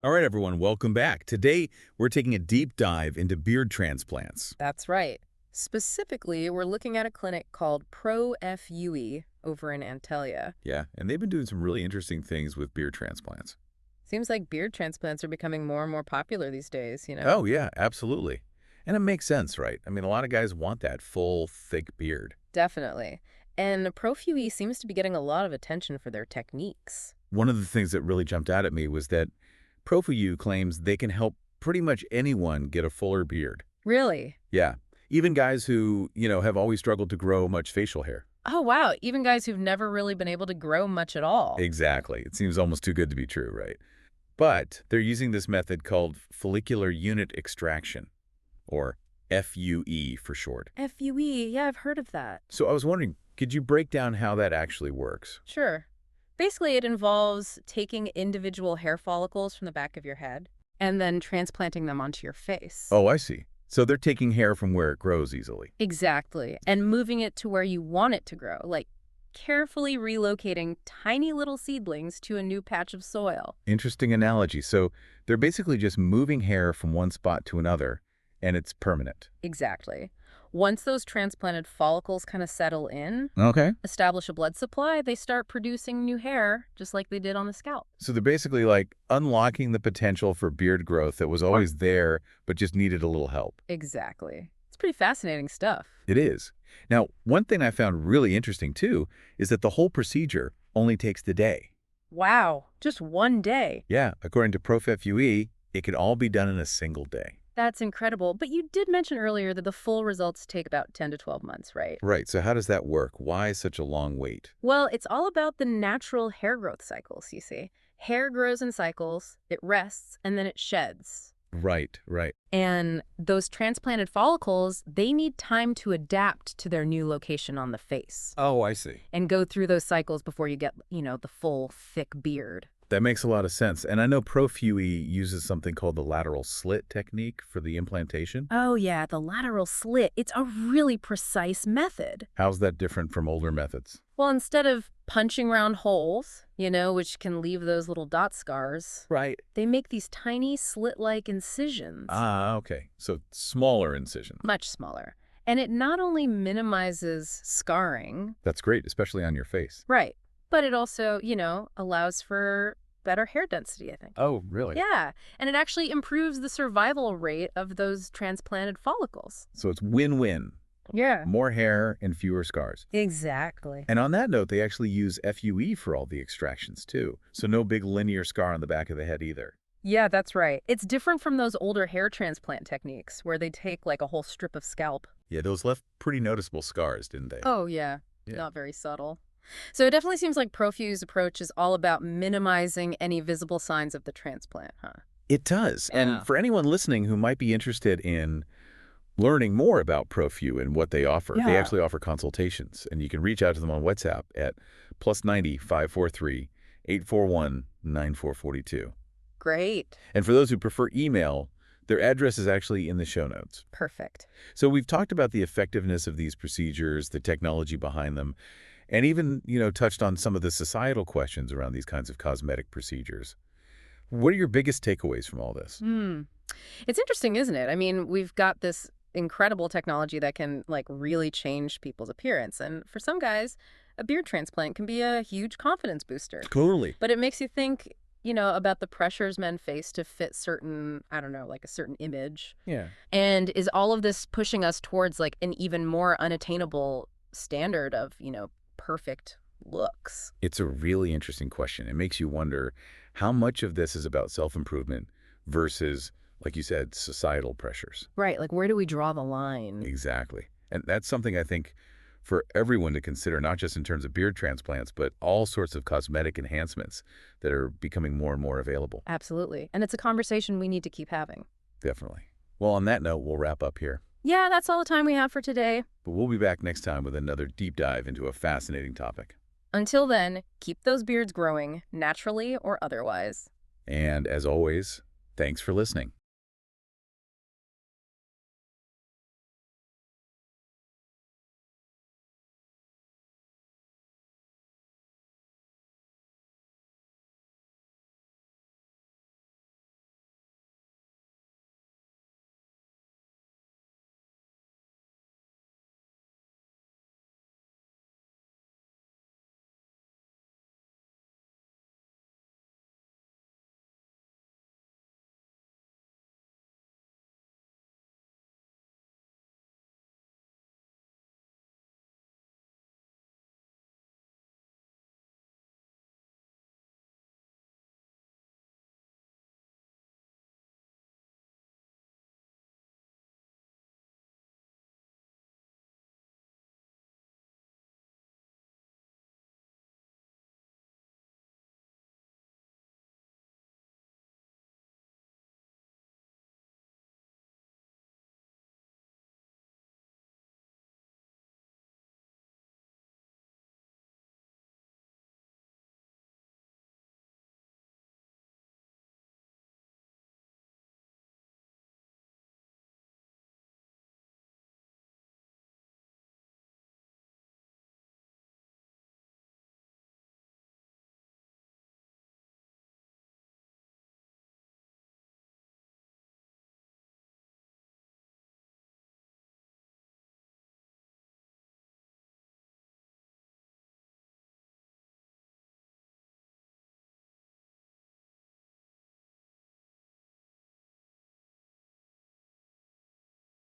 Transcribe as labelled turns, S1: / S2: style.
S1: All right, everyone, welcome back. Today, we're taking a deep dive into beard transplants.
S2: That's right. Specifically, we're looking at a clinic called Profue over in Antalya.
S1: Yeah, and they've been doing some really interesting things with beard transplants.
S2: Seems like beard transplants are becoming more and more popular these days.
S1: Oh, yeah, absolutely. And it makes sense, right? I mean, a lot of guys want that full, thick beard.
S2: Definitely. And Profue seems to be getting a lot of attention for their techniques.
S1: One of the things that really jumped out at me was that Profue claims they can help pretty much anyone get a fuller beard.
S2: Really?
S1: Yeah, even guys who, have always struggled to grow much facial hair.
S2: Oh, wow. Even guys who've never really been able to grow much at all.
S1: Exactly. It seems almost too good to be true, right? But they're using this method called follicular unit extraction, or FUE for short.
S2: FUE, yeah, I've heard of that.
S1: So I was wondering, could you break down how that actually works?
S2: Sure. Basically, it involves taking individual hair follicles from the back of your head and then transplanting them onto your face.
S1: Oh, I see. So they're taking hair from where it grows easily.
S2: Exactly. And moving it to where you want it to grow, like carefully relocating tiny little seedlings to a new patch of soil.
S1: Interesting analogy. So they're basically just moving hair from one spot to another, and it's permanent.
S2: Exactly. Once those transplanted follicles kind of settle in,
S1: Okay.
S2: establish a blood supply, they start producing new hair, just like they did on the scalp.
S1: So they're basically like unlocking the potential for beard growth that was always there, but just needed a little help.
S2: Exactly. It's pretty fascinating stuff.
S1: It is. Now, one thing I found really interesting, too, is that the whole procedure only takes the day.
S2: Wow, just one day.
S1: Yeah, according to Profue, it could all be done in a single day.
S2: That's incredible. But you did mention earlier that the full results take about 10 to 12 months, right?
S1: Right, so how does that work? Why such a long wait?
S2: Well, it's all about the natural hair growth cycles, you see. Hair grows in cycles, it rests, and then it sheds.
S1: Right, right.
S2: And those transplanted follicles, they need time to adapt to their new location on the face
S1: Oh, I see.
S2: and go through those cycles before you get, the full thick beard.
S1: That makes a lot of sense. And I know Profue uses something called the lateral slit technique for the implantation.
S2: Oh, yeah, the lateral slit. It's a really precise method.
S1: How's that different from older methods?
S2: Well, instead of punching round holes, which can leave those little dot scars,
S1: Right.
S2: they make these tiny slit-like incisions.
S1: Ah, okay. So smaller incision.
S2: Much smaller. And it not only minimizes scarring,
S1: That's great, especially on your face.
S2: right, but it also, allows for better hair density, I think.
S1: Oh, really?
S2: Yeah, and it actually improves the survival rate of those transplanted follicles.
S1: So it's win-win.
S2: Yeah.
S1: More hair and fewer scars.
S2: Exactly.
S1: And on that note, they actually use FUE for all the extractions, too. So no big linear scar on the back of the head either.
S2: Yeah, that's right. It's different from those older hair transplant techniques where they take like a whole strip of scalp.
S1: Yeah, those left pretty noticeable scars, didn't they?
S2: Oh, yeah.
S1: Yeah.
S2: Not very subtle. So it definitely seems like Profue's approach is all about minimizing any visible signs of the transplant, huh?
S1: It does.
S2: Yeah.
S1: And for anyone listening who might be interested in learning more about Profue and what they offer, they
S2: Yeah.
S1: actually offer consultations. And you can reach out to them on WhatsApp at +90 543 841 9442.
S2: Great.
S1: And for those who prefer email, their address is actually in the show notes.
S2: Perfect.
S1: So we've talked about the effectiveness of these procedures, the technology behind them, and even, touched on some of the societal questions around these kinds of cosmetic procedures. What are your biggest takeaways from all this?
S2: It's interesting, isn't it? I mean, we've got this incredible technology that can like really change people's appearance. And for some guys, a beard transplant can be a huge confidence booster.
S1: Totally.
S2: But it makes you think, about the pressures men face to fit certain, I don't know, like a certain image.
S1: Yeah.
S2: And is all of this pushing us towards like an even more unattainable standard of, perfect looks?
S1: It's a really interesting question. It makes you wonder how much of this is about self-improvement versus, like you said, societal pressures.
S2: Right. Like, where do we draw the line?
S1: Exactly. And that's something I think for everyone to consider, not just in terms of beard transplants, but all sorts of cosmetic enhancements that are becoming more and more available.
S2: Absolutely. And it's a conversation we need to keep having.
S1: Definitely. Well, on that note, we'll wrap up here.
S2: Yeah, that's all the time we have for today.
S1: But we'll be back next time with another deep dive into a fascinating topic.
S2: Until then, keep those beards growing, naturally or otherwise.
S1: And as always, thanks for listening.